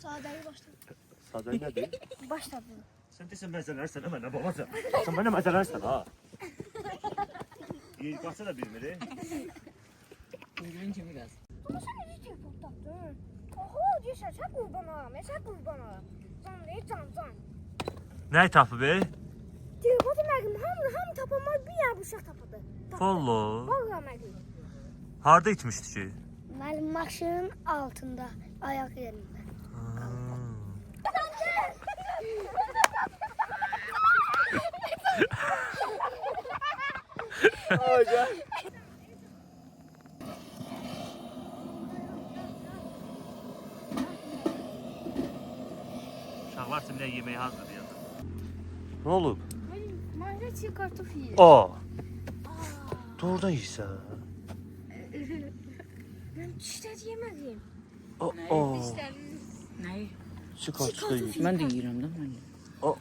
Sadəyi başladı. Sadəyi nədir? Başladı. Sən desən məzələrsən, mənə babacan. Sən mənə məzələrsən, ha. Qaça da bilmir, Buyurun ki biraz. Ama sen ne diyecek patlattın? Oho diyorsan sen kurban ağam, sen kurban ağam. Can değil, can. Nə tapı be? Diyor, bu da məqim, hamı tapamaz, bir yer bıçaq tapadı. Vallo. Vallahi məqim. Harda itmişdi ki? Mənim maşının altında, ayak yerində. Hocam. Uşaqlar şimdi yemeği hazır ya. Ne olub? Mən çiğ kartof yiyir. Aa. Doğrudan yiyirsən. Mən çişlər yemədim. Aa. Neyi? Çıkartı da yiyir. Ben de yiyirəm də mən. Aa.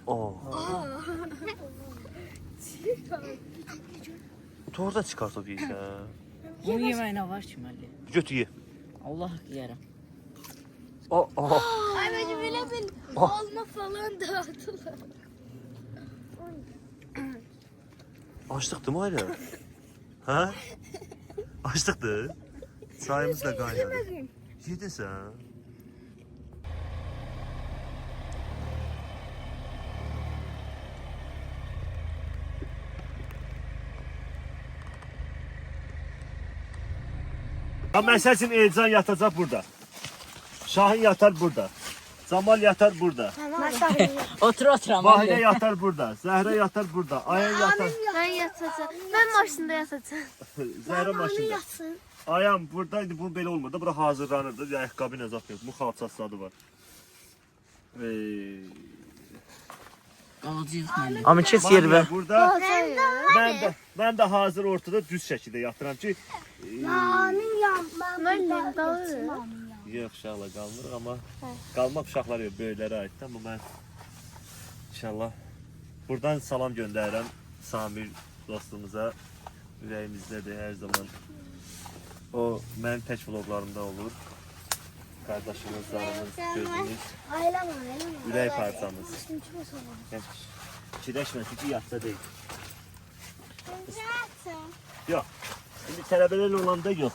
Doğrudan çıkartıp yiyirsən. Bu yemeğine var ki Məlli. Götü ye. Allah yiyərəm. Aa. Ay bence belə bil, olma falan dağıtılır. Açlık değil mi hala? Ha? Açlıktı. Çayımız da kaynadı. Yemədim. Yedin sen. Ya mesela için Elcan yatacak burada. Şahin yatar burada. Zamal yatar burada. Mən sahiliyim. Otur ama. Bahire yatar burada. Zehra yatar burada. Ayhan yatar. Mən yatacağım. Mən maşında yatacağım. Zehra maşında. Yatsın. Ayağım buradaydı, bu belə olmurdu. Bura hazırlanırdı. Bir ayaqqabı ilə zat yox. Bu xalçası adı var. Qalacaq Məlli. Amma kes yer və Burada mən də hazır ortada düz şəkildə yatıram ki, Namin yan. Mən qalır. yox uşaqlar qalmırıq amma qalmaq uşaqlara yox, böyüklərə aiddir. Amma mən inşallah buradan salam göndərirəm Samir dostumuza. Ürəyimizdədir hər zaman. O mənim tək vloglarımda olur. Qardaşımız, canımız, gözümüz, Ailəm. ürək parçamız. Üstüm kimi soğuk. Fikirləşmə, çünki yatsa deyil. Yatsın. Yox. İndi tələbələr olanda yox.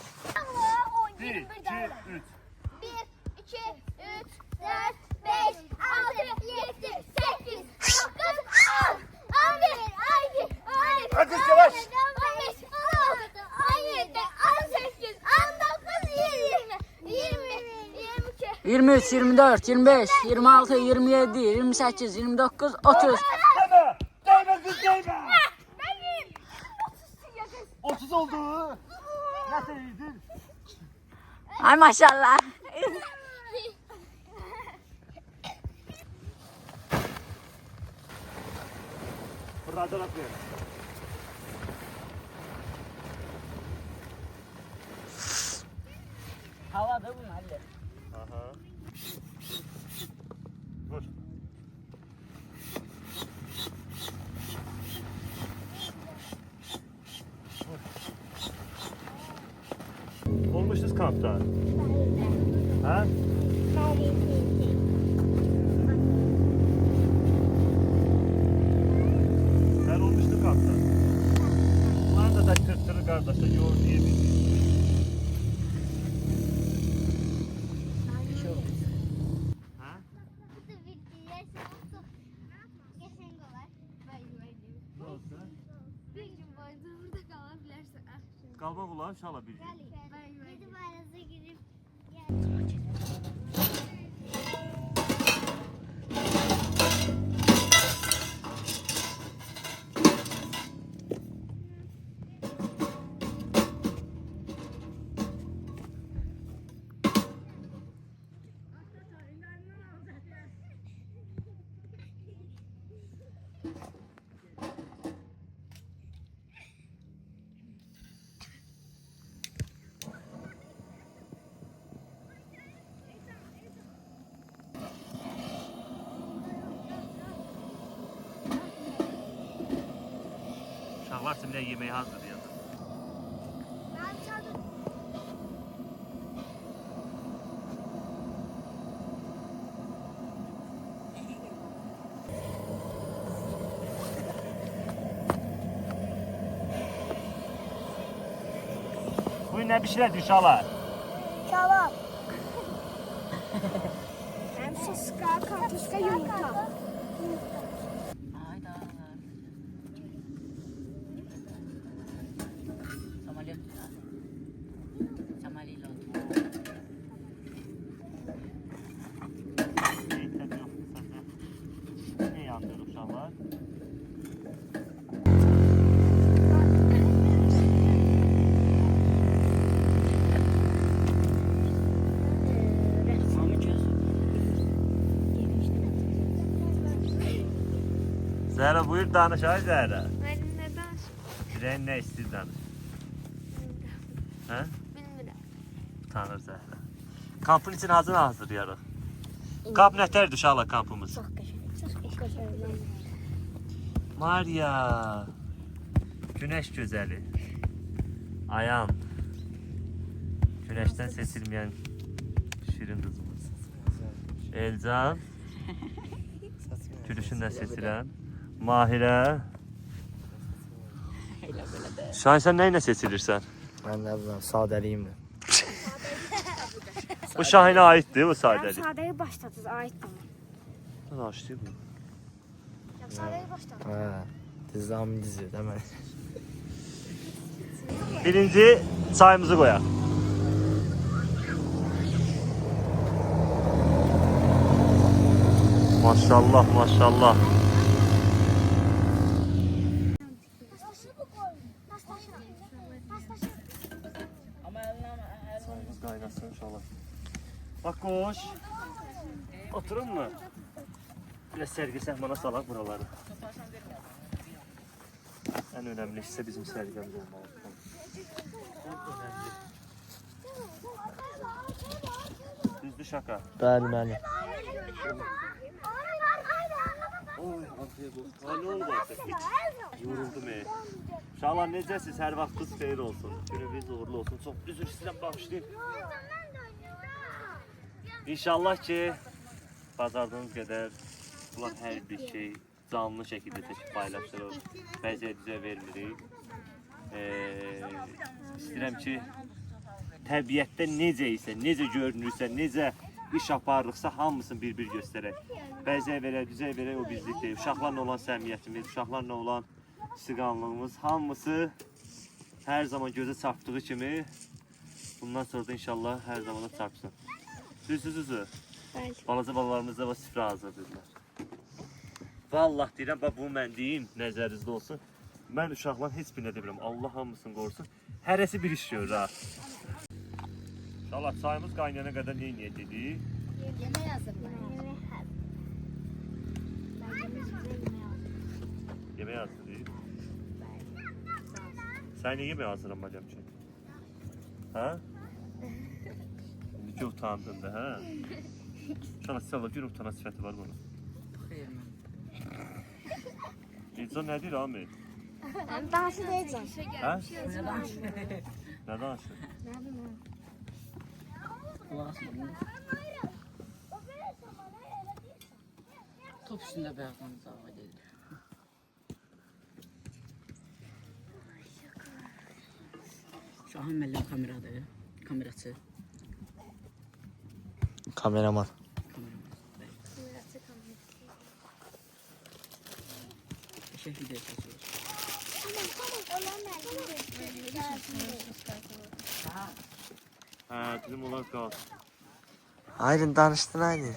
1, 2, 3. 1, 2, 3, 4, 5, 6, 7, 8, 9, 10, 11, 12, 13, Hadi yavaş. 15, 16, 17, 18, 19, 20, 22. 23, 24, 25, 26, 27, 28, 29, 30. Değme! Değme kız değme! Benim. 30 oldu. Nasıl iyiydin? Ay maşallah. Buradan atlayalım. Havada bu Məlli. Aha. Vur. Olmuşuz kampta. Ha? Ben olmuştum kampta. Bunlar da tırtırı kardeşler yoğurt yiyebiliriz. Ha? Ne olsa? Kalmak ulan şala bir gün. Uşaqlar şimdi yemeği hazır ya. Yemeğinden bir şeyler uşaqlar. Kebap. Hem şaşka, kartuşka, yumurta. Hayda. Samolyot. Samolyot. Ne yapıyor uşaqlar? Zəhra buyur danış ay Zəhra. Benim neden? Ürəyin nə istəyir danış. Hə? Bilmirəm. Tanır Zəhra. Kampın için hazırlayarıq. Kamp nətərdir uşaqlar kampımız? Çok qəşəng. Çok qəşəng. Maria. Güneş gözəli. Ayam. Güneşten seçilmeyen şirin kızımız. Elcan. Gülüşünden seçilən. Mahirə. Şahin sen neyle seçilirsən? Ben de bilmem, sadəliyimdir. Bu Şahinə aiddir bu Ben sadəlik. sadeyi başladınız, ait tamam. Açdı bu. Ya sadeyi başladınız. Hə, dizamın dizi, değil mi? Birinci çayımızı koyaq. Maşallah maşallah. Çayımız qaynasın inşallah. Bak koş. Oturun mu? Biraz sergi sehmana salak buraları. En önemli ise bizim sergimiz olmalı. En önemli. Düzdü şaka. Bəli, bəli. Oy, afiyet olsun. Ha, ne oldu artık? Hiç yoruldum ey. Uşaqlar necəsiz? Hər vaxtınız xeyir olsun. Gününüz uğurlu olsun. Çox üzr istəyirəm, bağışlayın. İnşallah ki bacardığınız qədər bunlar hər bir şey canlı şəkildə çəkib paylaşdırır. Bəziyə düzə vermirik. İstəyirəm ki təbiətdə necə isə, necə görünürsə, necə iş aparırıqsa hamısını bir-bir göstərək. Bəziyə verək, düzə verək o bizlikdir. Uşaqlarla olan səmiyyətimiz, uşaqlarla olan sıqanlığımız hamısı hər zaman gözə çarpdığı kimi bundan sonra da inşallah hər zaman da çarpsın. Düzü. Balaca balalarımız da var, sifrə hazırdırlar. Vallahi deyirəm, bax bu mən deyim, nəzərinizdə olsun. Mən uşaqların heç birinə demirəm, Allah hamısını qorusun. Hərəsi bir iş görür ha. İnşallah çayımız qaynayana qədər nə edəcəyik? Yemeği hazırlayın. Yemeği hazırlayayım. Sen ne yemeği hazırlamayacağım ki? Ha? İndi ki utandın da ha? İnşallah size bir utana sifəti var bunun. İnsan ne deyir Ahmet? Dansı diyeceğim. Ha? Ne danışır? Top üstünde beyazlarımız hava gelir. Şahin müəllim kameradır. Kamerası. Kameraman. Teşekkür ederiz. Ha, dilim olarak kal. Aydın danışdın Aydın.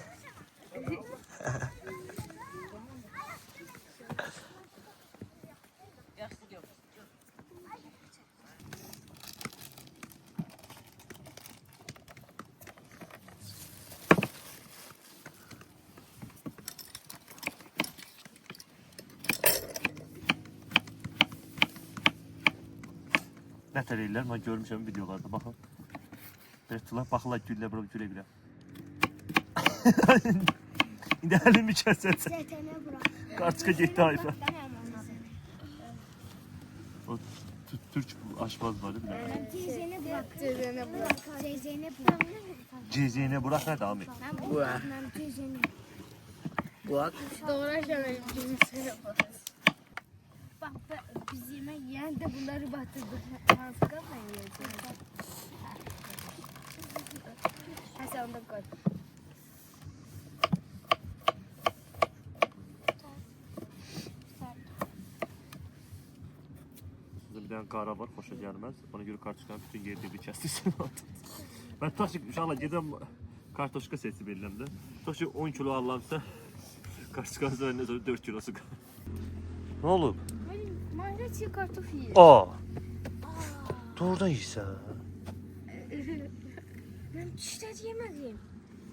Ne tereyirler? Ben görmüşüm videolarda bakın. Bertular bakırlar gülle bura güle güle. İndi əlimi kəsəcək. Zeytene bırak. Qarçıqa getdi ayfa. Ben hemen O Türk aşpaz var değil mi? Cezene bırak. Cezene bırak. Cezene bırak. Ceziyene bırak hadi Ahmet. Bu Ben cezene. bu ak. Doğru şöyle cezene bırak. Bak biz yemek yiyen de bunları batırdık. Mantıklı mı yiyoruz? Sen onu da koy. Burada bir tane kara var, hoşa gelmez. Ona göre kartuşkan bütün yerde bir kestirsin. Ben taşık inşallah gidem kartoşka sesi belirlemde. Taşık 10 kilo allamsa kartuşkan üzerine sonra 4 kilosu. Ne oldu? Mangal çiğ kartof yiyor. Aa. Doğrudan yiysen. Ben çişler yemedim.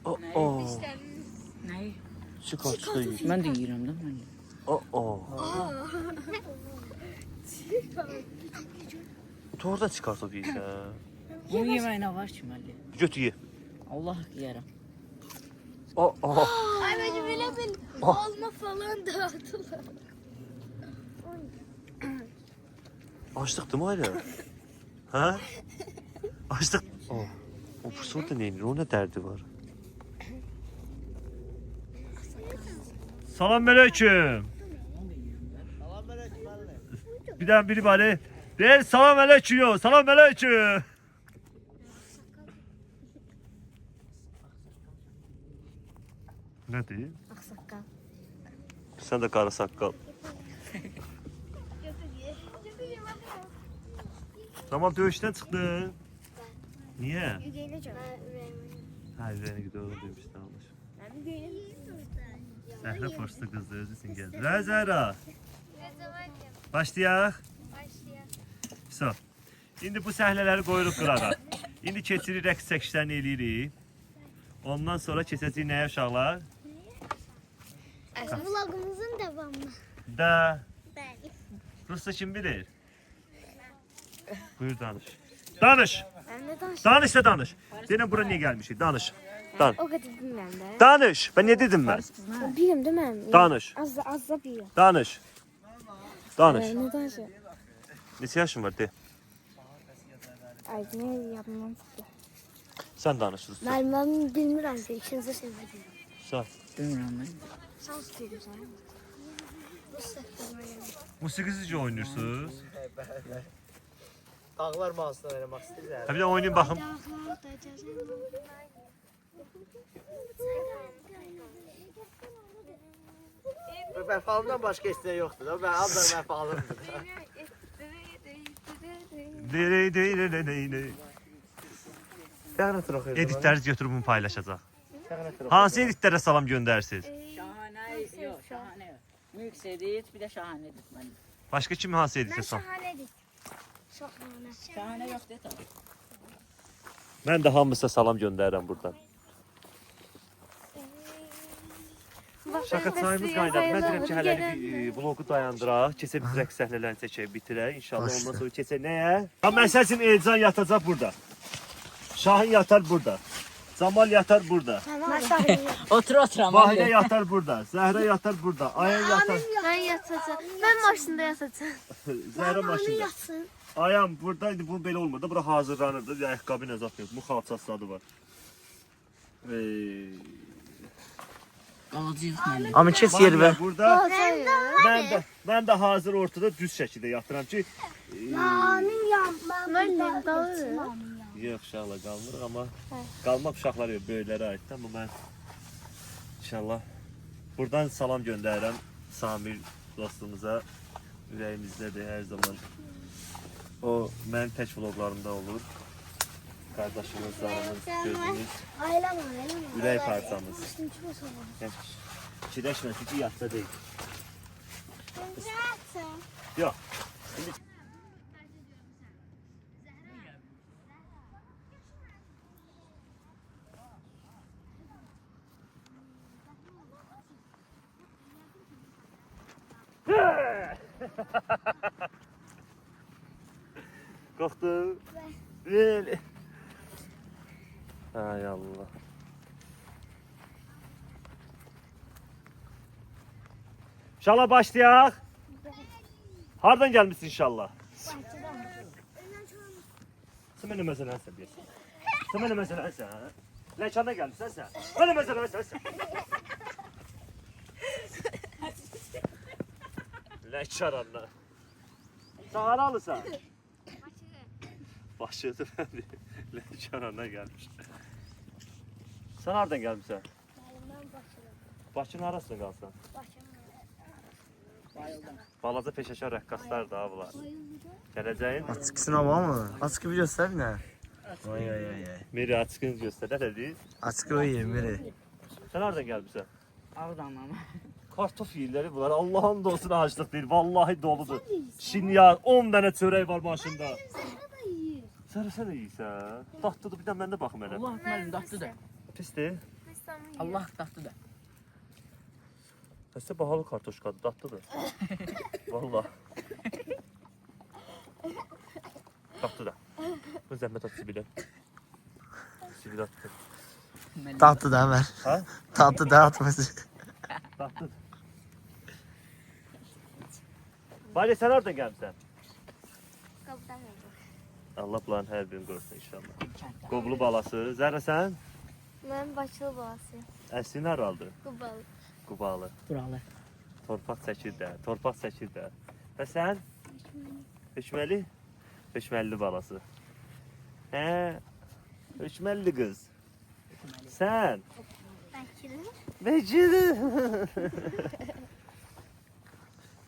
Aa. Ne? Şu kartuşka yiyin. Ben de yiyirəm də mən. Aa. Doğrudan çıkartıp yiysen. Bu yeməyinə var ki məli. Götü ye. Allah yeyərəm. Aa. Ay bence böyle bir olma falan dağıtılar. Açtık değil mi hala? Ha? Açtık. O fırsat da neymiş? O ne derdi var? Selamünaleyküm. Birden biri bari. Der selamünaleyküm. Selamünaleyküm. Ne diyor? Aksakal. Sen de kara sakal. Tamam dövüşten çıktın. Niye? Yügeyleceğim. Ha üzerine gidiyor demiş tamam. Ben yügeyleceğim. Zəhra forslu kızdı özü için geldi. Zəhra. Başlayaq. So. İndi bu səhnələri qoyuruq qırağa. İndi keçirik rəqs çəkişlərini eləyirik. Ondan sonra keçəcəyik nəyə uşaqlar? Vlogumuzun devamı. Da. Ben. Rusça kim bilir? Buyur danış. Danış. Ben de danış. Danış da danış. Denə bura niyə gəlmişik? Danış. Dan. O kadar bilmem de. Danış. Ben ne dedim ben? Bilmiyorum değil mi? Danış. Az da biliyorum. Danış. Danış. Ne danışı? Neçə yaşın var de? Ay ne yapmam. Sən danış Rusça. Ben bilmiyorum ki ikinci sevmedim. Sən. Bilmirəm mən. Sen tutuyorsun sen. Musiqi sizcə oynuyorsunuz? Dağlar mağazasına oynamak istəyirlər. Ha bir də oynayın baxım. Vəfalımdan başqa istəyə yoxdur da. Mən ancaq vəfalımdır. Səhnət oxuyur. Editləriniz götürüb bunu paylaşacaq. Hansı editlərə salam göndərsiniz? Şahanə yox, şahanə yox. Mülk edit, bir də şahanə edit məndə. Başqa kim hansı editə Ben salam? şahaneydik. Şahane. Şahanə yox de tamam. Mən də hamısına salam göndərirəm buradan. Şaka çayımız qaynadı. Mən deyirəm ki, hələ bir vlogu dayandıraq. Keçə biz rəqs səhnələrini çəkək, bitirək. İnşallah ondan sonra keçək nəyə? Ha, məsəl üçün Elcan yatacaq burada. Şahin yatar burada. Zamal yatar burada. Ben şahaneyim. Oturam Vahidə məli. yatar burada. Zəhra yatar burada. Ayan yatar. Ben yatacağım. Ben maşında yatacağım. Zəhra maşında. Yatsın. Ayam buradaydı, bu belə olmadı. Bura hazırlanırdı. Ayaqqabı ilə zat yox. Bu xalçası adı var. Qalıcı yox məli. Amma kes yer və. Burada mən də hazır ortada düz şəkildə yatıram ki, Amin ya. Ben de yox uşaqlar qalmırıq amma qalmaq uşaqlar yox, böyüklərə aiddir. Amma mən inşallah buradan salam göndərirəm Samir dostumuza. Ürəyimizdədir hər zaman. O mənim tək vloglarımda olur. Qardaşımız, canımız, gözümüz, Ailem. ürək parçamız. Fikirləşmə, çünki yatda deyil. Yox. Qalxdı. Böyle. Ay Allah. İnşallah başlayaq. Hardan gəlmişsin inşallah? Sən mənə məsələn sən deyirsən. Sən mənə məsələn sən. Ləkanda gəlmişsən sən. Mənə məsələn sən. Ləkçaranla. Sən haralısan? Başladı ben de. Ləkçaranla gəlmiş. Sen nereden gelmişsin? Elimden başladım. Bakının arasında qalsan. Başım Bayıldım. Balaca peşəşər rəqqaslar da bunlar. Gələcəyin Açıkısına mı? Açıkı bir göster ne? Ay ay ay ay. Meri açığını göstər. Nə dedi? Açıkı o yemiri. Sən nereden gəlmişsən? Ağdamam. Kartof yiyirləri bunlar. Allah'ın olsun açlıq deyil. Vallahi doludur. Şinyar 10 dənə çörək var maşında. Sən də yeyirsən. Dadlıdır. Bir də mən də baxım elə. Allah mənim dadlıdır. Pisdir. Allah dadlıdır. Həsə bahalı kartoşkadır. Dadlıdır. Vallahi. Dadlıdır. Bu zəhmət at Sibilə. Sibilə atdı. Tatlı da ver. Ha? Tatlı da atması. Dadlıdır. Bale sən nereden gəlmişsən? kapıdan oldu. Allah bulan hər birini qorusun inşallah. Qoblu balası. Zərrə sən? Ben başlı babası. Əslin haralıdır? Kubalı. Qubalı. Buralı. Torpaq çəkir də, torpaq çəkir də. Və sən? Hökməli? Hökməlli balası. Hə? Hökməlli qız. Sən? Bekirli. Vecili.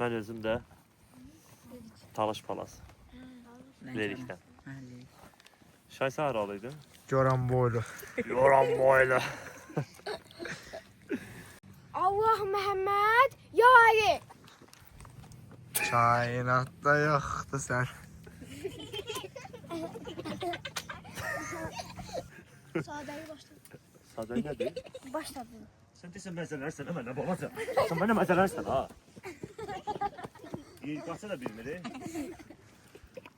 Mən özüm də Talış palası. Lerikdən. Şaysə haralıydın? Gören boylu. Yoran boyla. Allah Muhammed ya Ali. Kainatta yoktu sen. Sadeyi başladı. Sadə nədir? Başladı. Sən desən məzələrsən, mənə babacan. Sən mənə məzələrsən ha. İyi, qaçsa da bilmir.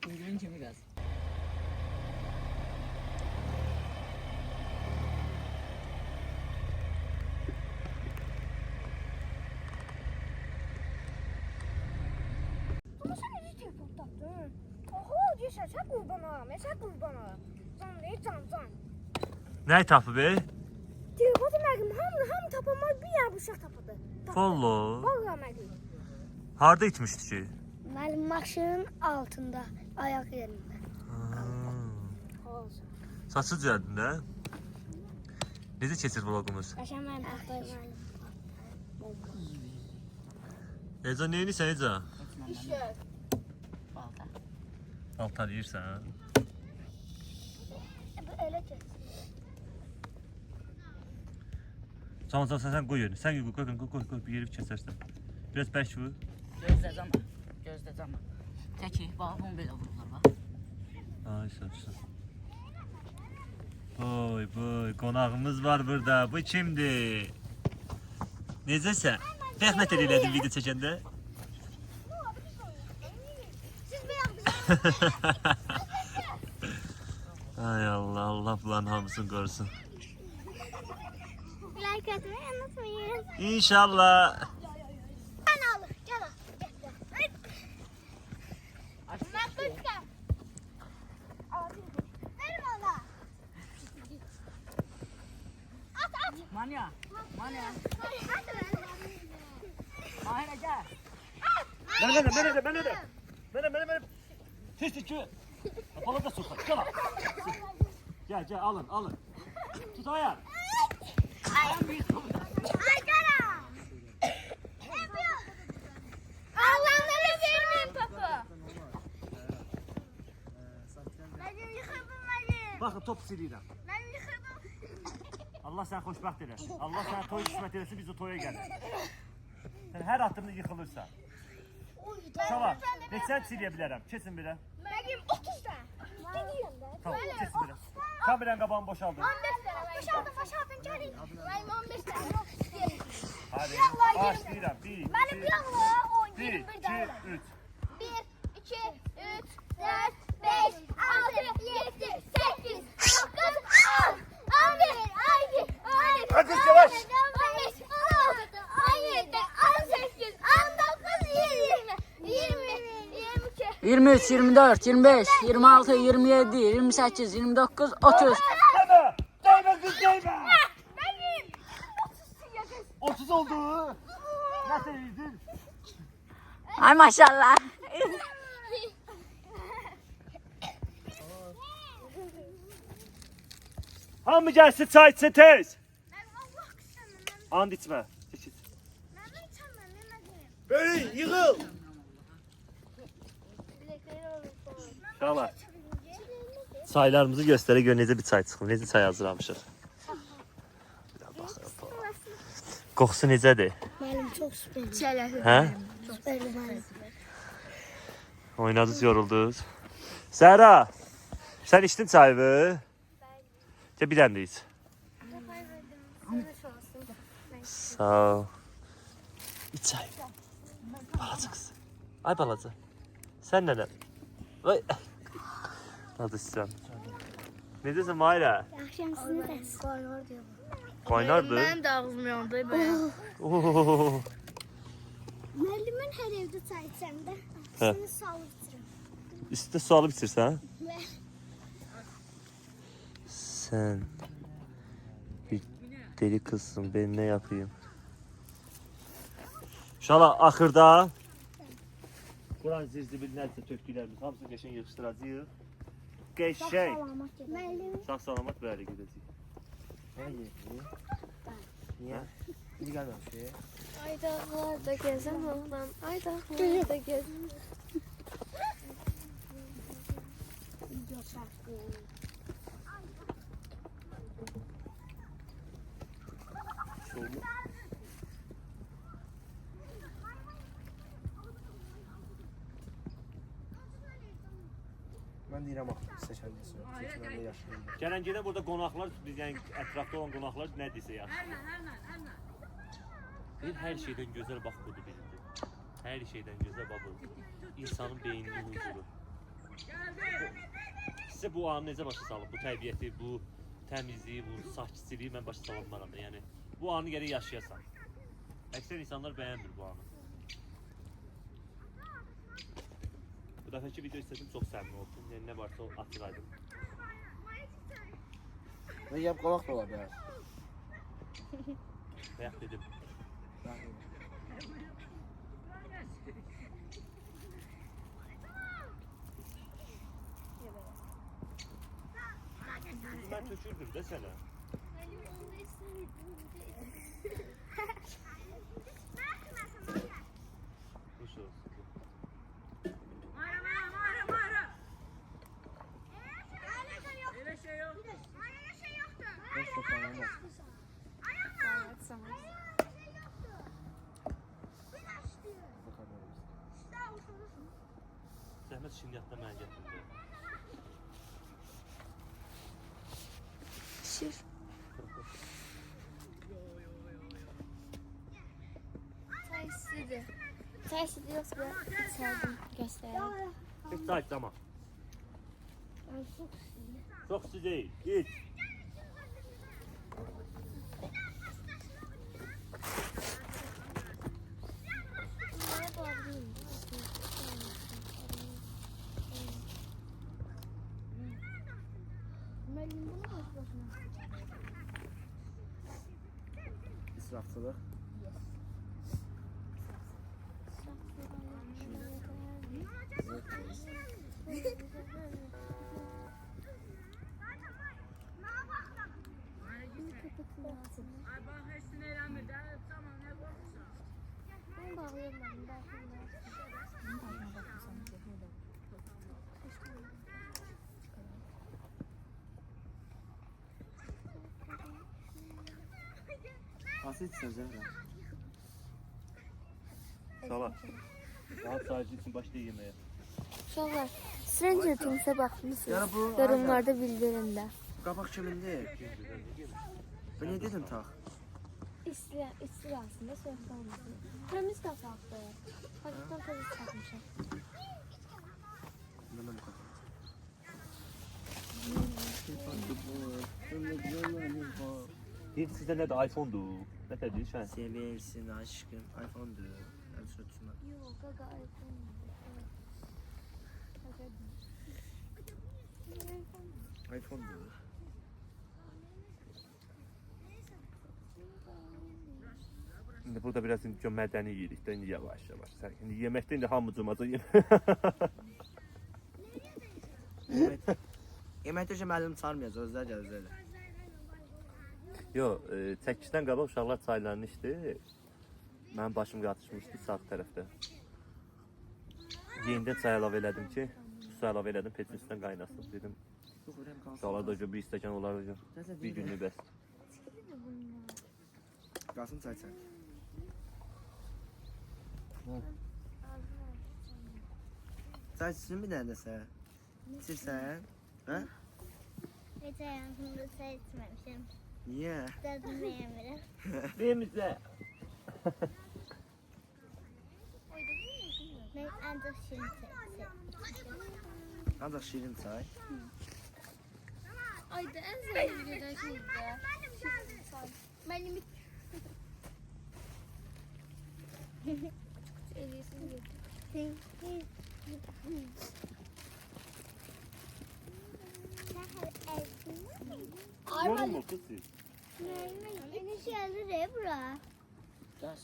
İngilin kimi qaz. Ama sen ne telefon taktın? Oho diyorsan sen kurbana. Mesela kurbana. Can ne can. Nə tapı be? Telefon demedim ham tapamaz bir yer bu şah tapadı. Follo. Vallahi medim. Harda itmişdi ki? Benim maşının altında ayak yerinde. Olsun. Saçı düzəldin də. Necə keçir vlogumuz? Kaşan ben taktım. Eza nə edirsən Eza? İşte. Balta. Altar yeyirsən ha? Öyle kes. Tamam sən qoy yerini. Sən qoy bir yeri kəsərsən. Biraz bərk vur. Gözləz ama. Gözləz ama. Təki, bax, bunu belə vururlar, bax. Ay sağ. Boy, qonağımız var burada. Bu kimdir? Necəsən? Rəhmət elədin video çəkəndə. Siz beğendiniz. Ay Allah bulan hamısını qorusun. Like atmayı unutmayın. İnşallah. Ben al. Gel al. Ben kuşka. Verim ona. At. Manya. Manya. At. Mahirə gəl. Mənə. Tez ki. Balığa soxaq. Gəl, alın. Tut ayaq. Ay cara. Allah'ları vermeyin papa. Ben yıkadım benim. Baxın, top silirəm. Ben yıkadım. Allah səni xoşbəxt elə. Allah sənə toy qismət eləsin, biz o toya gəlir. Sən hər atımda yıxılırsan. Çala, neçən siliyə bilərəm? Kesin belə. Benim 30 tane. Ne diyorsun be? Tamam, kesin belə. Kameranın qabağını boşaldır. 15 tane. Boşaltın gelin. Benim 15 tane. Hadi, Yallah, başlayıram. 1, 2, Benim bir Allah 10, 1, 21 2, tane. 3. 1, 2, 3, 4, 5, 6, 7, 8, 9, 10, 11, 12, 13, Hadi yavaş. 15, 16, 17, 18, 19, 20, 22. 23, 24, 25, 26, 27, 28, 29, 30. Değme kız değme. Benim 30 yakın. 30 oldu. Nasıl yedin? Ay maşallah. Hamı gelsin çay içsin tez. And içmə. Çəkil. Mən içəməm, mən deyim. Bölün, yığıl. Uşaqlar. Çaylarımızı göstərə gör necə bir çay çıxır. Necə çay hazırlamışıq. Qoxusu necədir? Müəllim çox süper. Hə? Süperli müəllim. Oynadınız, yoruldunuz. Səhra, sən içdin çayı? Gəl bir dənə də iç. Sağ ol. İç çay. Balaca qız. Ay balaca. Sən nənəm? Ay. Hadi içsən. Necəsən Mayra? Axşam sizin də qoyur deyə. Qaynardı. Mənim də ağzım yandı bayağı. Oo. Müəllimin hər evdə çay içəndə Hə. səni salıb içirəm. Üstüne su alıp içirsən? Və Sen bir deli kızsın. Ben ne yapayım? Uşaqlar axırda Quran zirzibil nəsə tökdüklərimiz hamısını qəşəng yığışdıracağıq. Qəşəng. müəllim Sağ salamat bəri gedəcəyik. Niye? İyi gelmemiş ya. Aydağlarda gezem oğlan, aydağlarda gezem. video çəkdi. Şöyle. Ben deyirəm axı seçəndə seçməndə yaşayın. Gələn gedən burada qonaqlar, biz yəni ətrafda olan qonaqlar nə desə yaxşı. Bir hər şeydən gözəl bax budur bildi. Hər şeydən gözəl bax budur. İnsanın beyninin huzuru. Sizə bu anı necə başa salıb? Bu təbiəti, bu təmizliyi, bu sakitçiliyi mən başa salamaram. Yəni bu anı gərək yaşayasan. Əksər insanlar bəyənmir bu anı. Bu dəfəki video istədim çox səmimi olsun. Yəni nə varsa açıqaydım. Və yap qolaq da ola bilər. Bayaq dedim. Ben tökürdüm de sənə. Hoş olsun. Heç toparlanmaz. Zəhmət şinyatda mənə gətirdi. Şir. Çay istedi. Çay istedi yoksa ben içerdim göstereyim. Heç çay tamam. Çox su deyil. İç. Bunlara bağlayayım. Müəllim bunu boş boşuna. İsrafçılıq. Bunu bağlayayım ben. Nasıl içsən Zəhra? Salat. Rahat sadece için başla yemeğe. Uşaqlar, Stranger Things'e baxmısınız? Yəni bu Yorumlarda bildirin də. qabaq kimindir? Bu ne dedin tax? İstir aslında söhbət olmasın. Kremiz qapaqdı. Pakistan kremiz tapmışam. Bundan bu qədər. Deyir sizdə nədir? iPhone-dur. Nə tədir sən? Seversin aşkım. iPhone-dur. Əl sözünə. Yox, qaqa iPhone. iPhone-dur. Şimdi burada biraz indi mədəni yeyirik də indi yavaş yavaş. Sən indi yeməkdə indi hamıcımaca yem. Yeməkdə ki müəllim çağırmayacaq, özləri gəlir özləri. Yox, çəkişdən qabaq uşaqlar çaylarını içdi. Mənim başım qatışmışdı sağ tərəfdə. Yenidən çay əlavə elədim ki, su əlavə elədim, peçin üstündən qaynasın. Dedim, uşaqlar da bir stəkan olar hocam. Bir günlük bəs. Qalsın çay çay. Çay içsin bir dənə də sən. İçirsən? Hə? Hiç hayatımda çay içmemişim. Niyə? Tadını beğenmedim. Demizə. Ben ancak şirin çay içiyorum. Ancaq şirin çay. Ayda en sevdiğim güzel şey de. Şirin çay. Benim bir... Eliyorsun gibi. Yorun mu kız siz? Yeni şeyler de bura.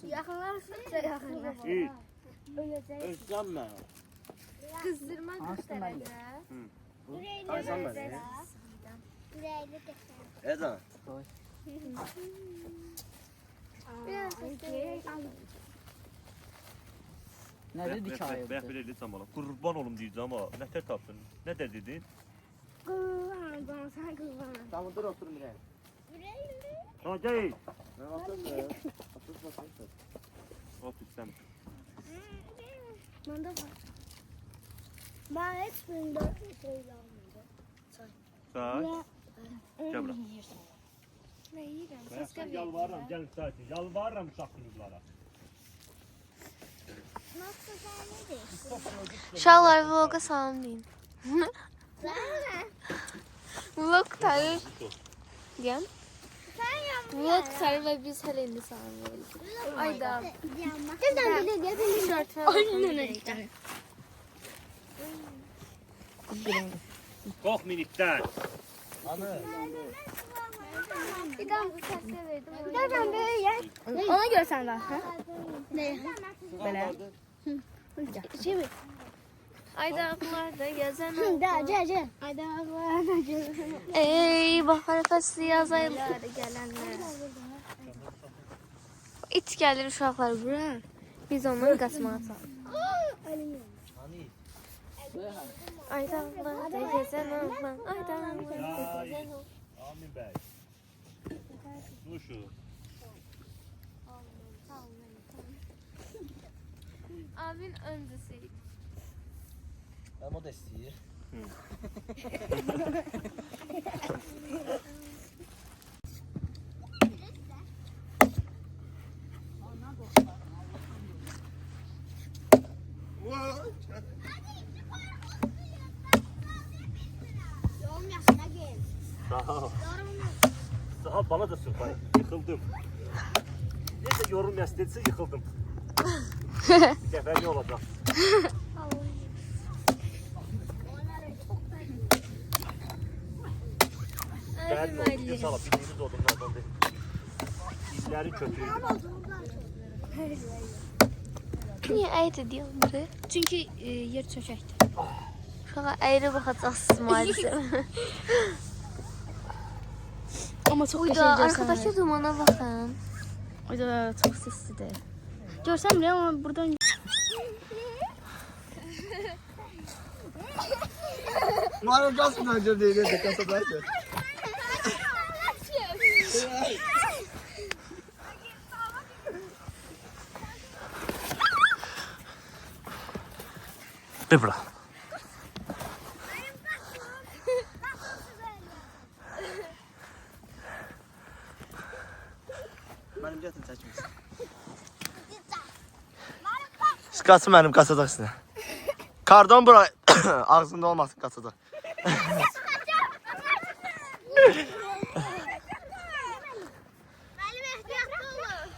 Yaxınlaşdıqca yaxınlaşır. İyi. Özlənmə. Kızdırma göstereceğiz. Aysan mənə. Yüreğli de. Ezan. Biraz Nə dedik ayıb? Bəyək bir eləyəcəm ona. Qurban olum deyəcəm amma nətər tapdın? Nə də dedin? Qurban, bana sən qurban. Tamam dur otur Mirəy. Ha gəl. Nə vaxtdır? Otur bakalım. Otur istəmir. Məndə var. Ben heç birində şey almadım. Çay. Gəl bura. Ne yiyeceğim? Mən yalvarıram, gəlin çay için. Yalvarıram uşaq qızlara. Nasıl sen ne diyorsun? Uşaqlar vloga salam deyin. Vlog qutarır. Deyəm. Vlog qutarır və biz hələ indi salam veririk. Ayda. Gözden bile gözden Şörtmə Qalx minikdən. Anı. bir daha bu sesle verdim. Gözdən böyüyə. Ona görsən var. Hə? Belə. Ayda aqular da gəzən Gel. Ayda var. Ey bahar fəsli yaz ayları gələnlər. İt gəlir uşaqlar bura. Biz ondan qaçmağa salırıq. Ayda aqular da gəzən oğlan. Ayda aqular da gəzən oğlan. Amin bəy. Nuşu. Amin öncəsi. Ama o da istəyir. Sağ ol. Sağ ol, bana da sürpay. Yıkıldım. Neyse yorulmayasın dediyse yıkıldım. Bir dəfə ne olacaq? Gəlmə, bir sala bildiğimiz odunlardan değil. İllərin kötüydü. Niyə əyət ediyorlar? Çünkü yer çökekti. Uşağa əyri baxacaqsınız maalesef. Ama çok Uyda, arkadaşlar dumana baxın. Uyda çok seslidir. Görsem bile ama buradan... Mano, gaz mı önce değil de kasadaydı. Bir bura. Benim götüm çəkmiş. Qasım mənim qaçacaq sizə. Kardon bura ağzında olmasın qaçacaq. Benim ehtiyatlı olun.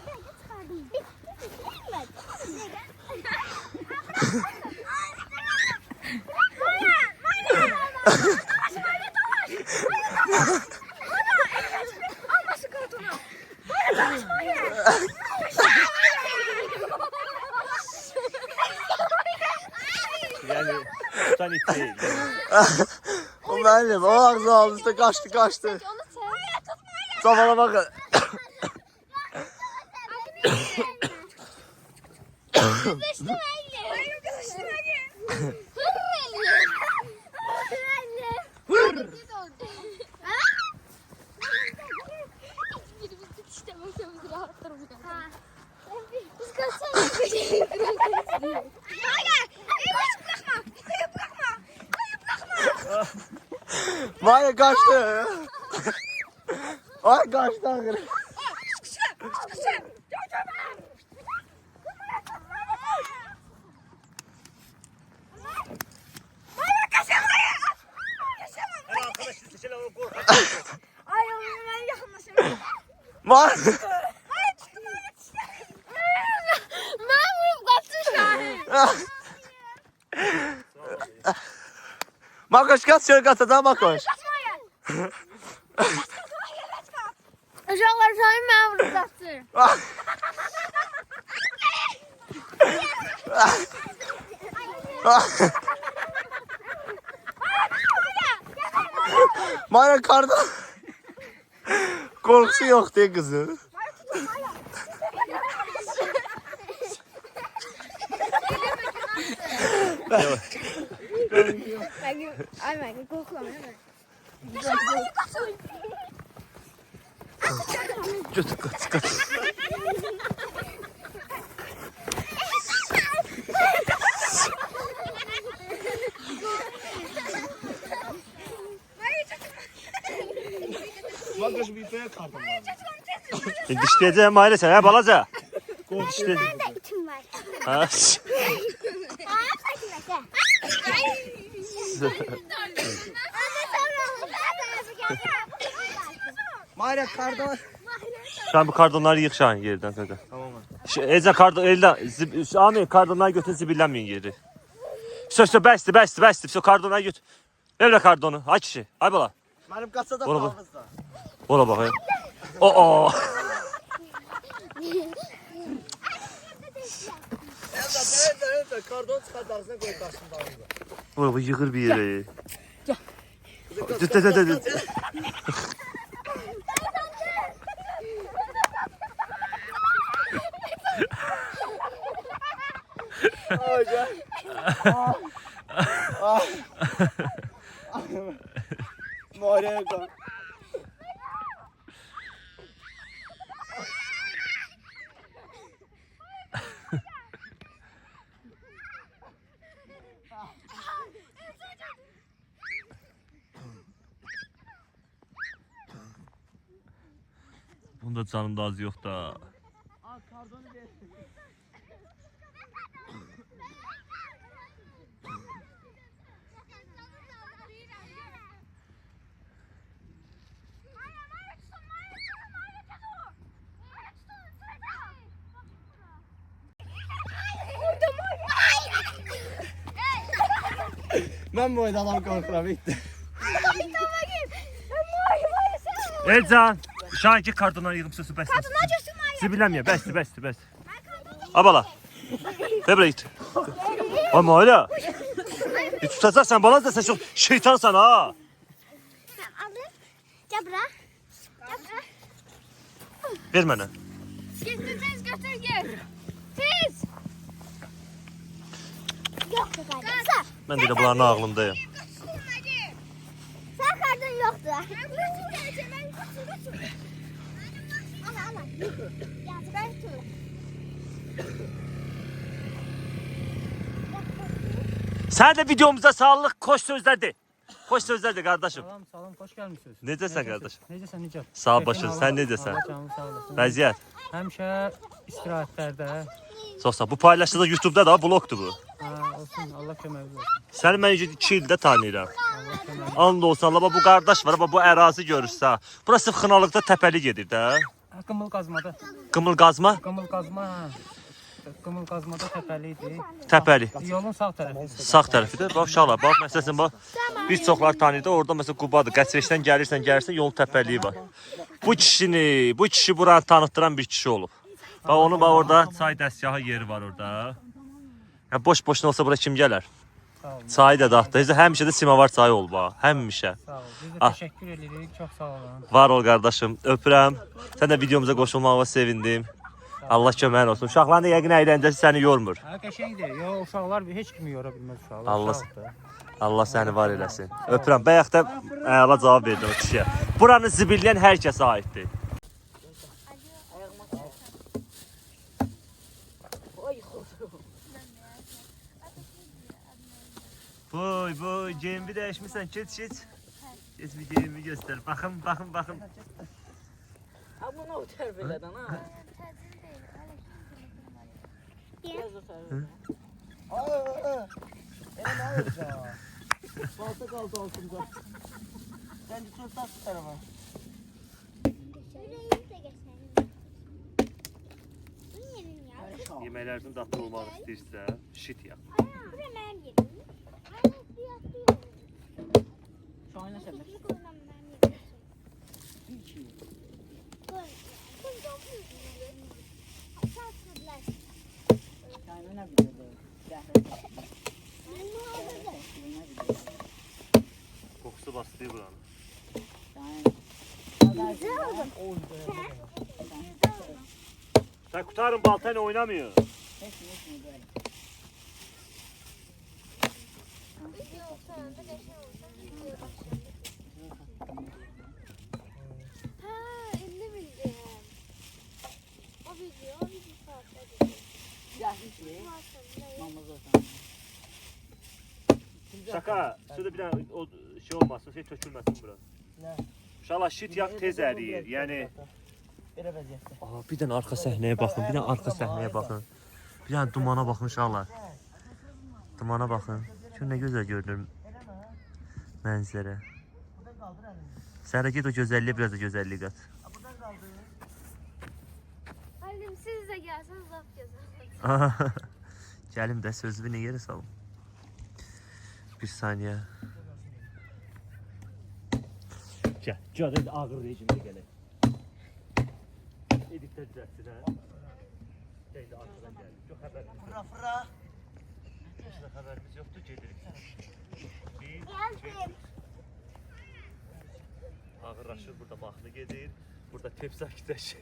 Yani tutan it değil. O mənim, o ağzı aldı, qaçdı. Onu çək. Cavana bakın. Kızıştım elle. Hayır kızıştım elle. Hır elle. Birimiz işte bakıyoruz rahat durmuyor. Biz kaçsana. Hayır. Bırakma. Bırakma. Bırakma. Maya kaçtı. Ay kaçtı ağır. Ay oğlum ben yakınlaşıyorum. Maya. Ben vurup kaçtım Şahin. Makoş kaç şöyle kaçadan Makoş. Uşaqlar Şahin ben vurup kaçtım. Maya kardan. Korkusu yok diye kızı. Ben korkuyorum. Götür kaç. Makoş bir peye kardan. Dişleyeceğim aile sen ha balaca. Dişle. İçim var. Ha. Maya kardan. Sen bu kardonları yık Şahin yerden kanka. Tamam mı? Ece kardon elden. Ahmet kardonları götür zibillenmeyin geri. Söz besti. Söz kardonları götür. Ver kardonu. Aç işi. Ay bala. Benim kasada Ola bu. bağımızda. Ola bak ya. Oo. Evet. Kardon çıkart ağzına koy karşın bağımızda. Ola bu yıkır bir yere. Dur. Hocam. Maya kan. Bunda canım da az yok da. Ben bu oyundan korkuram bitti. Elcan. Şahinki kardonları yığım sözü besti. Zibillenmiyor. Besti. Abala. Debre git. Ama öyle. Tutacaksan bana da sen çok şeytansan ha. Cabra. Ver bana. Götür gel. Tez. Yok kardeşim. Ben de bunların ağlındayım. Sen kartın yoktu. Ana. Ya ben tut. Sen de videomuza sağlık, hoş sözler de. Hoş sözler de kardeşim. Salam, hoş gəlmisiniz. Necəsən qardaşım? Necəsən, necə? Sağ ol başım, sən necəsən? Allah canını sağ olasın. Vəziyyət. Həmişə istirahətlərdə. Çox sağ ol. Bu paylaşılır YouTube'da da, vlogdur bu. Olsun, Allah köməyiniz olsun. Səni mən 2 ildə tanıyıram. Allah köməyiniz And olsun, Allah bu qardaş var, bu ərazi görürsə. Burası Xınalıqda təpəli gedir də. olsun. Qımıl qazmada. Qımıl qazma, Qımıl qazma, Qımıl qazmada təpəli idi. təpəli. Yolun sağ tərəfi. Sağ tərəfidir. Bax uşaqlar, bax məsələn bax. Bir çoxlar tanıyır da, orada məsələn Qubadır. Qəçveşdən gəlirsən, yolun təpəliyi var. Bu kişi buranı tanıtdıran bir kişi olub. Bax onun bax orada çay dəstgahı yeri var orada. Ya boş-boşuna olsa bura kim gələr? Sağ olun. Çayı da daxtda. Həmişə də simavar çayı olub ha. Həmişə. Sağ ol. Biz də Ah. təşəkkür edirik. Çox sağ olun. Var ol qardaşım. Öpürəm. Sən də videomuza qoşulmağına sevindim. Allah köməyin olsun. Uşaqların da yəqin əyləncəsi səni yormur. Ha qəşəngdir. Yo uşaqlar heç kimi yora bilməz uşaqlar. Allah- Uşaqdır. Allah səni var eləsin. Öpürəm. Bayaq da əla cavab verdim o kişiyə. Buranı zibilləyən hər kəsə aiddir. Boy boy, geyimi dəyişmirsən, keç. Keç bir geyimi göstər. Baxın. Ha bunu otel belədən ha. Ne olacak? Balta kaldı altında. Sen de tut bu tarafa. Yeməklərdən dadlı olmaq istəyirsə, şit yap. Şahane səbir. Şahane nə bilir? Kokusu bastırıyor buranı. Sen kurtarın baltayla oynamıyor. Ha, 50 bildim. O video saatte. Şaka. Şurada bir tane o şey olmasın, şey tökülmesin burası. Ne? İnşallah şit yak tez eriyir. Yani Böyle vaziyette. Aa, bir dənə arxa səhnəyə baxın, bir dənə arxa səhnəyə baxın. Bir dənə dumana baxın uşaqlar. Dumana baxın. Şu nə gözəl görünür mənzərə. Sən də get o gözəlliyə biraz da gözəllik qat. Halim siz de gelseniz laf güzel. Gəlim də sözümü nə yerə salım. Bir saniyə. Gəl, ağır rejimdə gələk. Editdə düzəltsin, hə? Gəl, arxadan gəl. Çox xəbərimiz yoxdur. Fıra. Heç də xəbərimiz yoxdur, gedirik. Geldim. Ağırlaşır, burada mahnı gedir. Burada tepsi akitəşir.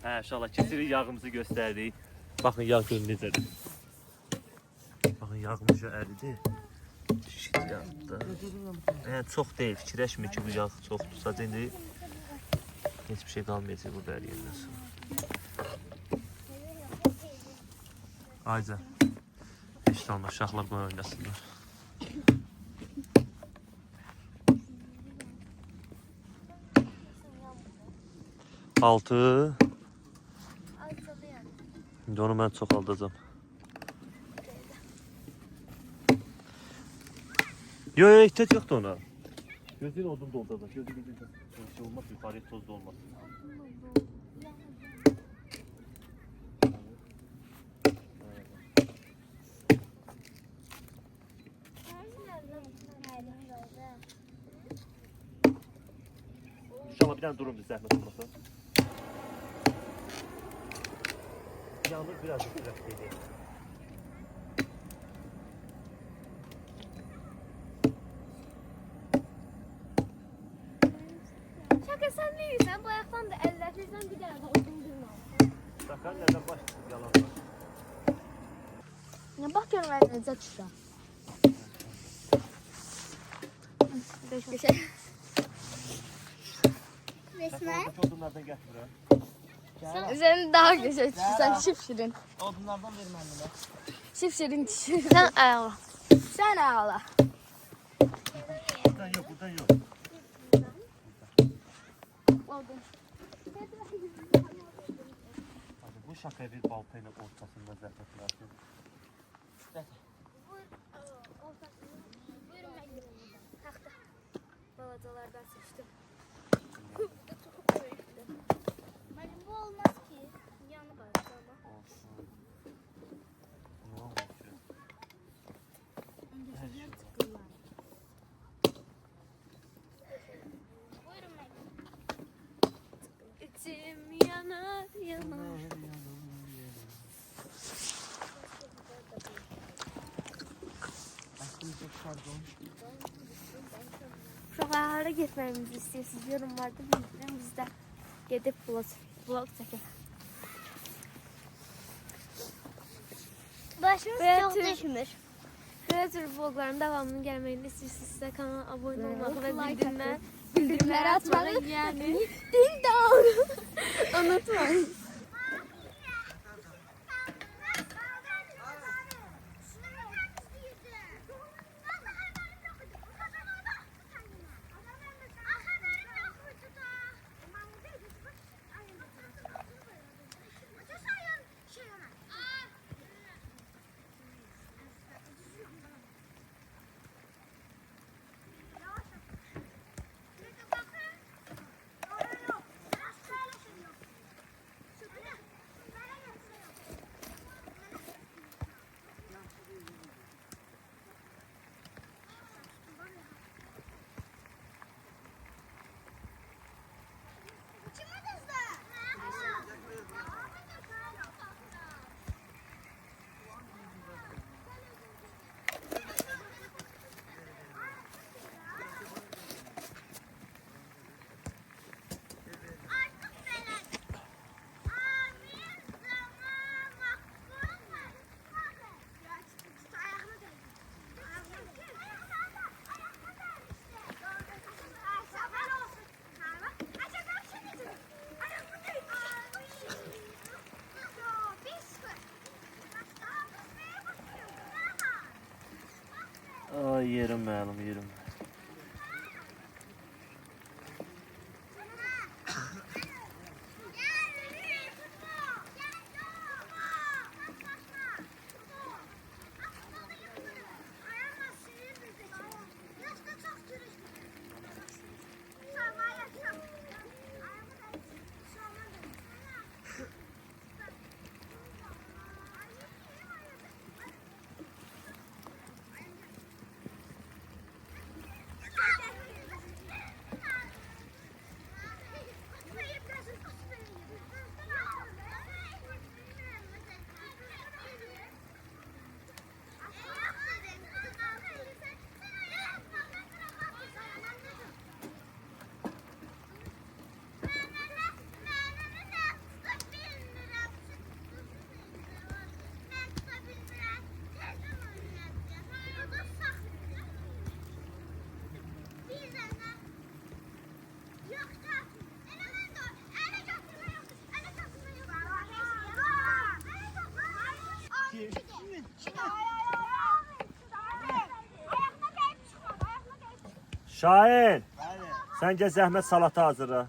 Hə, inşallah kesirik, yağımızı göstərdik. Baxın, yağ görün necədir. Baxın, yağımız əridir. Şit yağdı. Yəni, çox deyil, fikirləşmir ki, bu yağ çoxdur. Sadəcə indi heç bir şey qalmayacaq burada əriyindən sonra. Ayca. Heç də olmaz, uşaqlar qoy oynasınlar. Altı. İndi onu mən çoxaldacağım. Yo, ehtiyac yoxdur ona. Gözün odun dolduracaq. Gözü şey olmaz, yukarıya tozda olmaz. İnşallah bir tane durun bir zəhmət olmasa. Yağmur biraz geliyor. Şaka sen neysen bu ayaktan da ellerden bir tane odun durma. Sakar nereden başlıyor yalanlar? Ya bak görmenize düşer. Beş. Resmen. Odunlardan getir ha. Sen daha güzel sen şipşirin. Odunlardan verim anneme. Şipşirin sen ağla. Sen ağla. Buradan yok, buradan yok. Hadi bu şakayı bir baltayla ortasında zəhmət lazım. Buyurun ben gireyim. Tahta. Babacalardan seçtim. Bu olmaz ki. Yanı var ama. Olsun. Ne olmuş ya? Buyurun ben. İçim yanar yanar. Uşaqlara getməyimizi istəyirsiniz, yorumlarda bildirin, biz də gedib bulasın. vlog çəkək. Başımız Böyle çok tür- düşmür. Böyle tür vlogların devamını gelməyini istəyirsinizsə kanala abunə olmağı və bildirimləri açmağı yəni ding dong unutmayın. Ay yerim mənim, yerim. Şahin, sen gel zəhmət salata hazırla.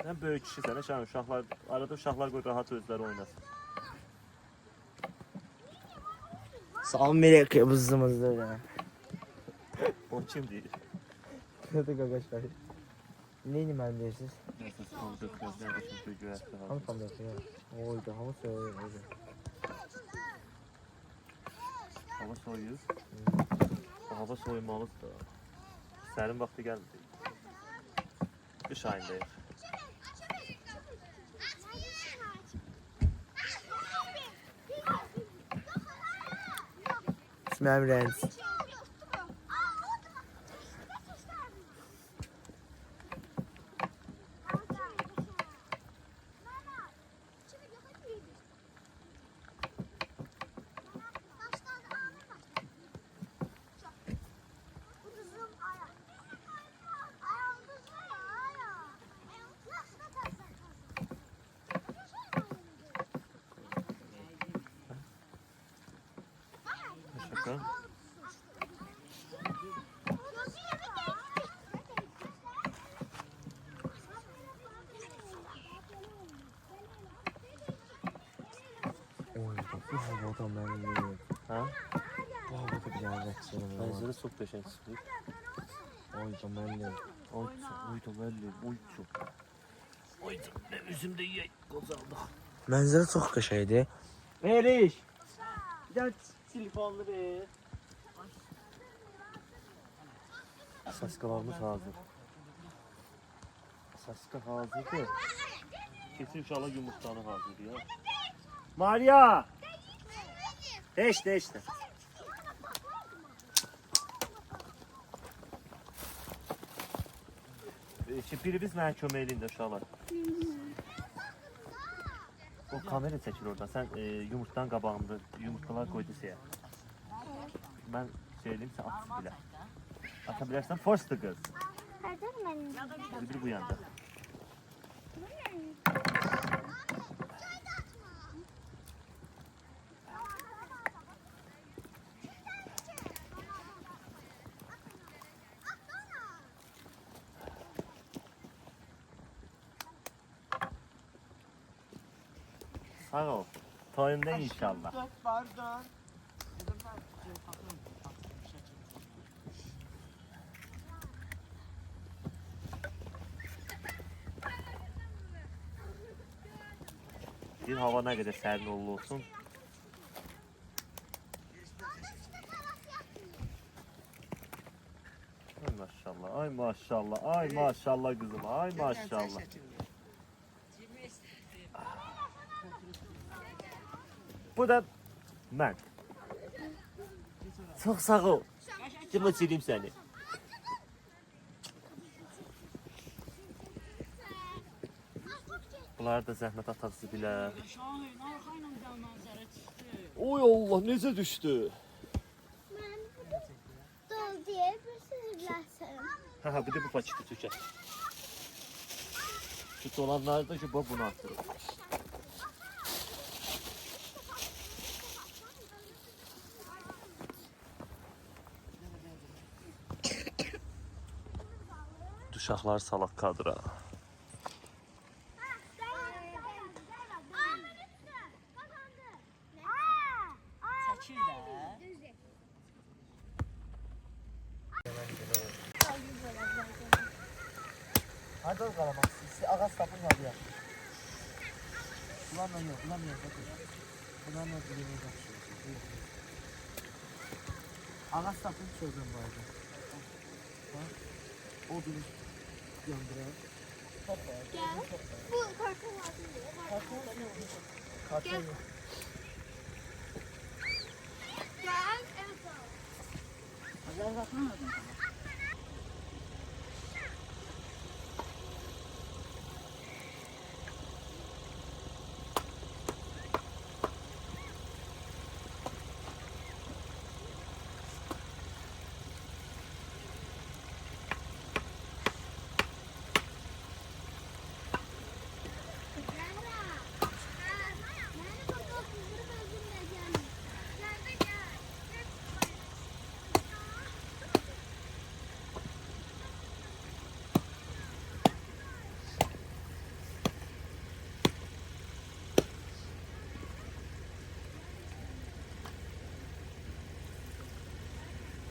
Sen böyük kişisən, Şahin. Uşaqlar, arada uşaqlar qoy rahat özləri oynasın. Salam melek bızımızda öyle. O kim deyir? Hadi arkadaşlar. Neyini ben deyirsiniz? Neyse, komşu kızlar da şimdi görəşdə Hamı kamda ya. Oydu, hamı söylüyor. Hava soyuyor. Hava soymalıdır da. Sərin vaxtı gəlmir. Qış ayındayıq. İsmim Rens. Şaka. Oy, bu havada benim. Ha? Bu havada bir yer geçelim. Mənzərə çox qəşəng çıxır. Oydu benim. Oydu mənim, oydu. Oydu, nə üzümdə yeyək, qozaldıq. Mənzərə çox qəşəngdir. Veriş. Bir tane telefonlu ver. Saskalarımız hazır. Saska hazırdır. Kesin inşallah yumurtanı hazır ya. Maria! Değişti. biriniz mənə kömək eləyin də uşaqlar. O kamera çəkir oradan. Sən yumurtdan qabağında yumurtalar qoy desəyə. Mən söyleyeyim sən at bilə. Ata bilərsən Forster qız. Hərdən mənim. Bir bu yanda. Sağ ol. Toyunda inşallah. Pardon. Bir hava ne kadar sərin olsun. Ay maşallah, ay maşallah, ay maşallah kızım, ay maşallah. Bu da mən. Çok sağ ol. Cıma çireyim seni. Bunlar da zəhmət atası bilə. Oy Allah, necə düşdü? Mən dol deyə bir süzüləsin. Ha bir de bu paçıkı çöker. Şu dolanlarda şu bunu atırır. Uşaqlar salaq kadra. Hadi o kalamak. Size ağaç sapın var ya. Ulan yok, ulan yok. Ulan yok, ulan yok. Ağaç sapın çözüm vardı. Bak, o bir yandırar. Gel. Bu karton lazım. Karton yok. Gel. Evet. Hadi bakma.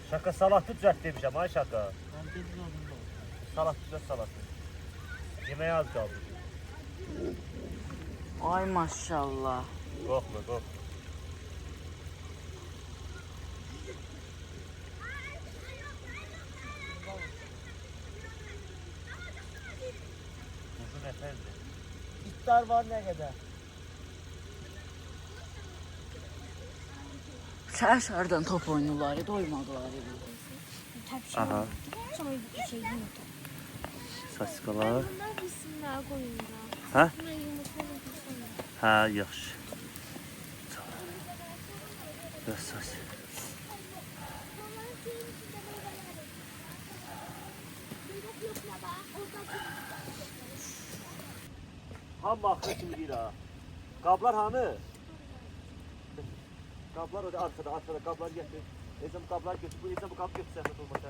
Şaka salatı düzelt demişəm ay şaka. Ben dedim oğlum. Salat düzelt salatı. Yemeğe az kaldı. Ay maşallah. Korkma korkma. Uzun efendi. İftar var ne kadar? Şəhərdən top oynayırlar, doymadılar. Aha. Sonra bir şey yumurta. Saçkalar. Bunlar bilsinlər qoyunlar. Ha? Bunlar yumurtalı bilsinlər. Ha yaxşı. Biraz saç. Hamı axı kimi deyir ha. Qablar hanı? Qablar orada arkada qablar gətir. Ezəm qablar götür. Bu ezəm bu qab götür zəhmət olmasa.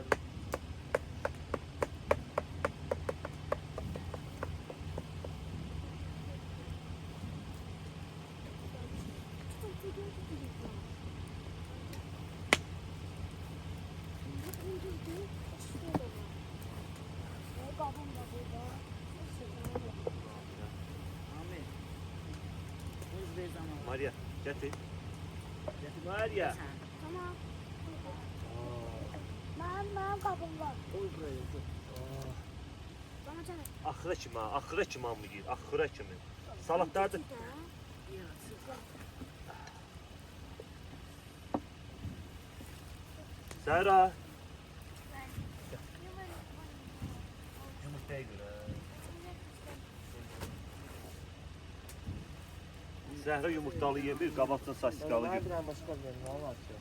Maria, gətir. Gətir Maria. Tamam. Mənim qabım var. Oy buraya. Bana canım. Axıra kimi hamı yeyir, axıra kimi. Salatlarda Zəhra. Değdir ha. Zəhra yumurtalı yemir, qabaqdan saçkalı gibi. Ben başka bir yerim. Valla açıyor.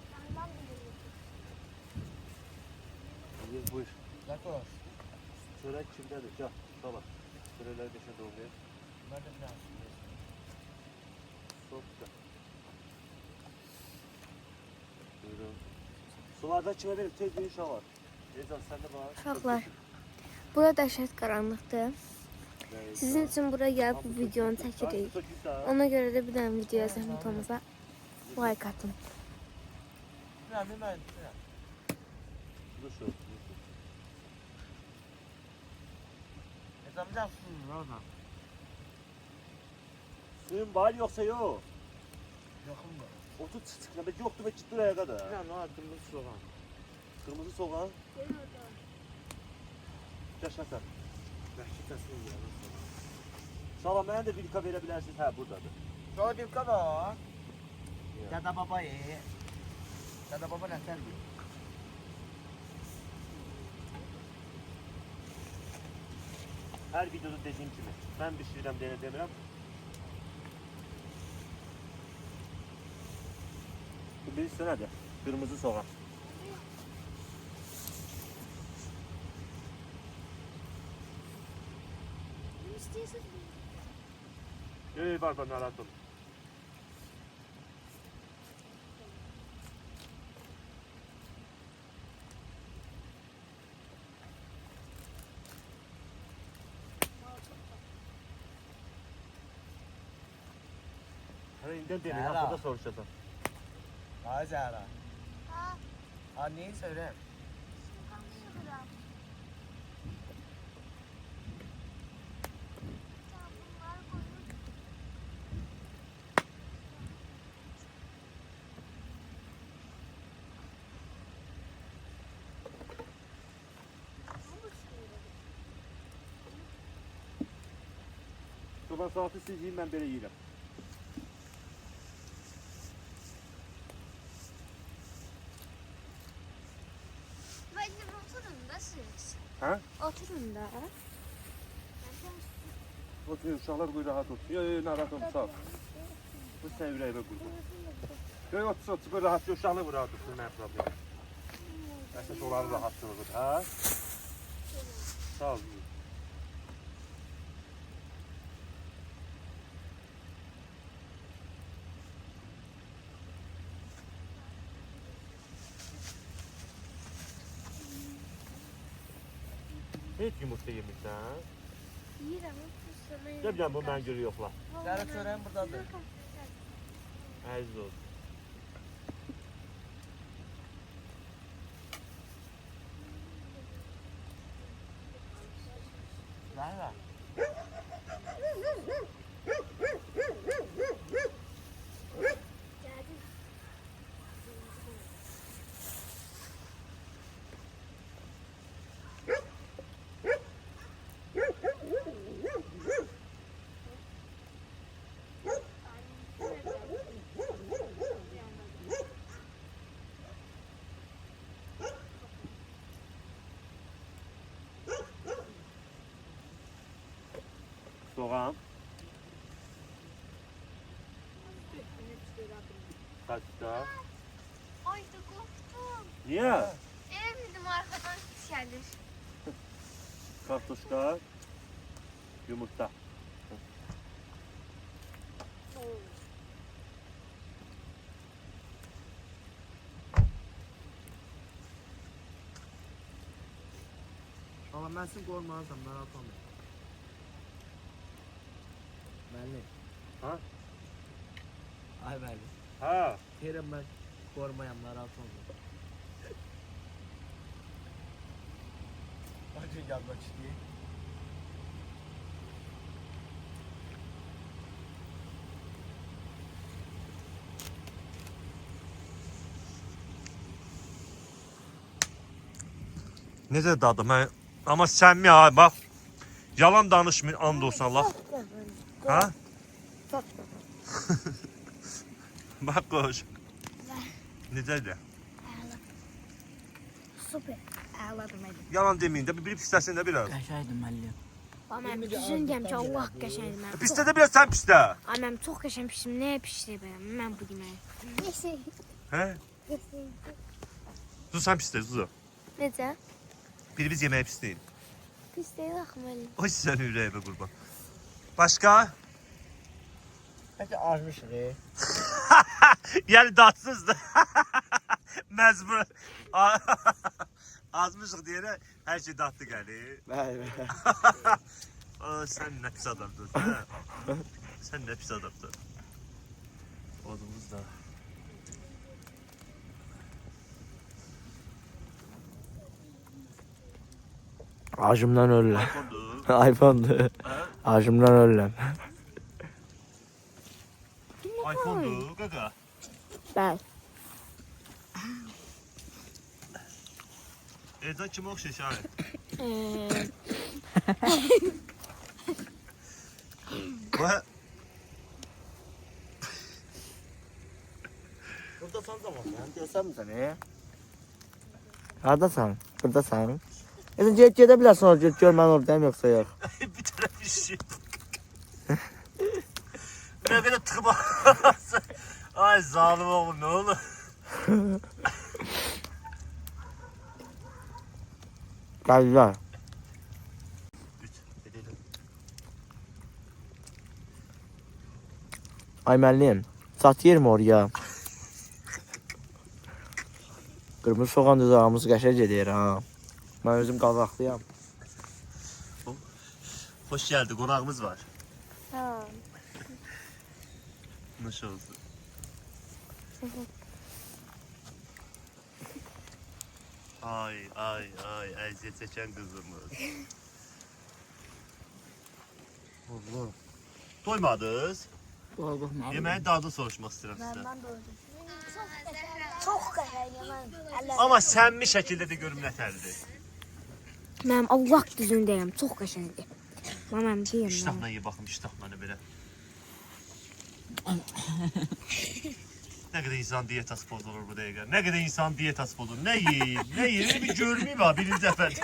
Buyur. Yakos. Çörek kimdədir? Gel, sala. Çörəklər qəşəng doğrayır. Ben de biraz. Çok güzel. Buyurun. Sularda kime verir? Tez bir uşaq var. Ezan sen de bana. Uşaqlar, bura dəhşət qaranlıqdır. Sizin üçün bura gəlib bu videonu çəkirik. Ona görə də bir dənə videoya zəhmət olmasa like atın. Ben. Dur. Ezan orada. Suyun var yoksa yok. Yakın mı? Otur çıkına. Ben yoktu ve çıktı oraya kadar. Ben o kırmızı soğan. Kırmızı soğan. Yaşasın. Vəhşi təsvir edirəm. Salam, mənə də vilka verə bilərsiniz. Hə, buradadır. Sonra bir kadar. Dada baba ye. Dada baba ne sen diyor? Hər videoda dediyim kimi. Mən bişirirəm, denə demirəm. Bu birisi nədir? Kırmızı soğan. Var narahat olun. Hani inden deneyin, Zehra. hakkında soruşacağım. Vay Zehra. Anneyi söyle. Sabah saati siz yiyin, ben böyle yiyeceğim. Bence oturun da siz. Ha? Oturun da. Otur, uşaqlar qoy rahat olsun. Yox, narahat olsun, sağ ol. Bu sən ürəyimə qurban. Yox, otur, qoy rahat, uşaqlar rahat olsun, mən problem. Əsas onların rahatlığıdır, ha? Sağ ol. Hiç yumurta yemişsin, ha? Yiyirəm, sana Ne bileyim, bu mən görü yoxla. Zehra çöreğin buradadır. Əziz olsun. Zehra. Soğan. Kaçta? Ay da korktum. Niye? Evimizin arkadan ses gelir. Kartuşka. Yumurta. Ama ben seni korkmazsam narahat olmayayım. Belli. Ha? Ay belli. Ha. Terim ben korkmayam narahat olmayayım. Acı gelmek istiyor. Necə dadı? Mən amma səmimi ha, bax. Yalan danışmır, and olsun Allah. Ha? Bax qoş. Necədir? Super. Əladır müəllim. Yalan demeyin de bir pisləsin de biraz. Qəşəngdir müəllim. Mən düzün deyəm ki, Allah qəşəngdir mən. Pislə de biraz sen pislə. Ay mən çox qəşəng pişdim. Nəyə pişdi bəyəm? Mən bu deməyi. He? Zuzu sen pislə Zuzu. Necə? Birimiz yemeğe pisleyin. Pis deyil axı müəllim. O sen yüreğime kurban. Başka? Bəlkə azmışıq. Yani datsızdı. Mecbur. Azmışık diyene her şey datlı geldi. Bəli, bəli. Aa, sen ne pis adamdın. ha? Sen ne pis adamdın. Odumuz da. Acımdan ölürəm. Kondu. iPhone-dur. Acımdan ölürəm. iPhone'du gaga. Bəli. Evden kim okşa şahit? Ve Buradasan da mı? Desəm sənə. Hardasan? Buradasan. Gedə bilərsən orada, gör mən oradayım yoxsa yox. bir tane bir şey. Ne kadar tıkıp Ay zalim oğlum ne olur. Gəl. Ay müəllim, sat yerim oraya. Qırmızı soğan duzağımız qəşəng edir ha. Mən özüm qazaqlıyam. Hoş geldi konağımız var. Ha. Nasıl oldu? Ay eziyet çeken kızımız. Allah. Doymadınız. Doyduq müəllim. Yemeğin dadını soruşmak istedim size. Çox qəşəngdir. Ama səmimi şekilde de görüm nətərdir. Mənim Allah düzün deyirəm, çox qəşəngdir. Mən deyirəm. İştahla ye bakın iştahla böyle. Ne kadar insan diyetası bozulur bu dəqiqə. Ne kadar insan diyetası bozulur. Ne yiyeyim, ne yiyeyim bir görmeyeyim ha birinci efendim.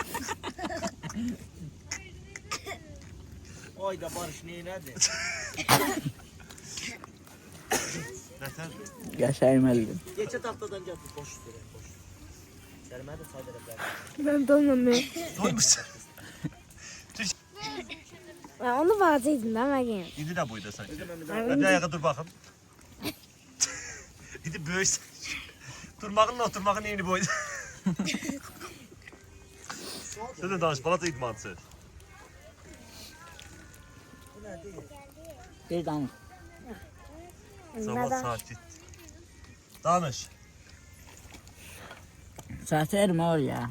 Ay da Barış neynədir? Nətərdir? Qəşəng müəllim. Geçə taxtadan gətir, boş üstürə, boş. Gəlmə də say verə bilər. Mən doymam. Doymuşsun. Mən onu vaziydim də məgən. İndi də buydu sanki. Hadi ayağa dur bakın. İndi böyük. Durmağınla oturmağın eyni boydu. Sen de danış, bana da idmansın. Bir danış. Zaman sakit. Danış. Sat yerim oraya.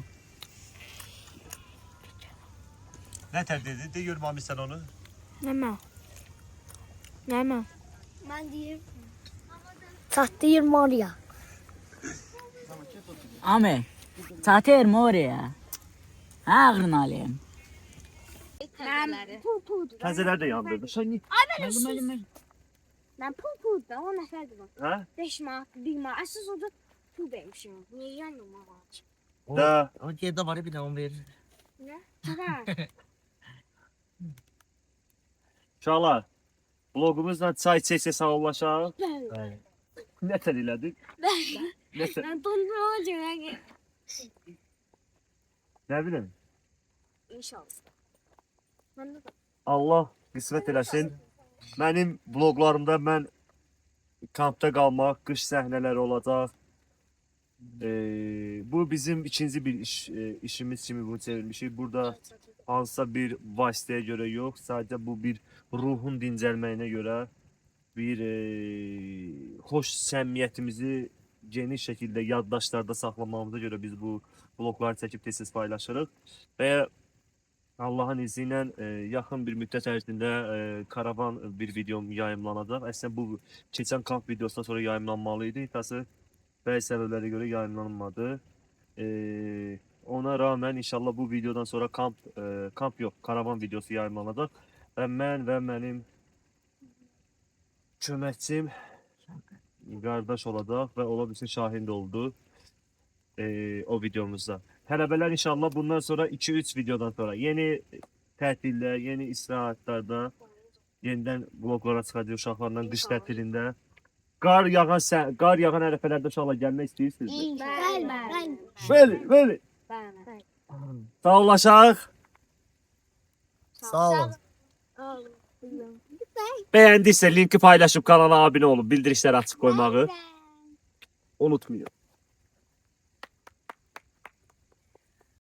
Nətər dedi? De görüm abi sen onu. Nəmə? Nəmə? Mən deyim. Çatdı 20 oraya. Ami, sat yerim oraya. Ha ağrını alayım. Təzələr də yandırdı. Sən niyə? Müəllim. Mən pul da o nəfərdir bu. Hə? 5 manat, 1 manat. Əsas orada pul vermişim. Niyə yanıma var? Da. O yerdə var bir də onu verir. Nə? Var. Uşaqlar, blogumuzla çay içə-içə sağollaşaq. Bəli. Nətər elədik? Nətər? Mən dondurma olacağım. Nə bilim. İnşallah. Mən də Allah qismət eləsin. Mənim bloglarımda mən kampda qalmaq, qış səhnələri olacaq. Bu bizim ikinci bir işimiz kimi bunu çevirmişik. Burada hansısa bir vasitəyə görə yox, sadəcə bu bir ruhun dincəlməyinə görə, bir xoş səmimiyyətimizi geniş şəkildə yaddaşlarda saxlamamıza görə biz bu blogları çəkib tez-tez paylaşırıq. Və Allah'ın izni ilə yaxın bir müddət ərzində karavan bir videom yayımlanacaq. Əslində bu keçən kamp videosundan sonra yayımlanmalı idi. İntası bəzi səbəblərə görə yayımlanmadı. Ona rağmen inşallah bu videodan sonra kamp yox, karavan videosu yayımlanacaq. Və mən və mənim köməkçim qardaş olacaq və ola bilsin şahid oldu o videomuzda. Tələbələr inşallah bundan sonra 2-3 videodan sonra yeni tətildə, yeni istirahatlarda yenidən vloglara çıxacaq uşaqlarla qış tətilində. Qar yağan ərəfələrdə uşaqlar gəlmək istəyirsiniz? Bəli. Sağ olaşaq. Sağ olun. Bəyəndiysə linki paylaşıb kanala abunə olun, bildirişləri açıq qoymağı unutmayın.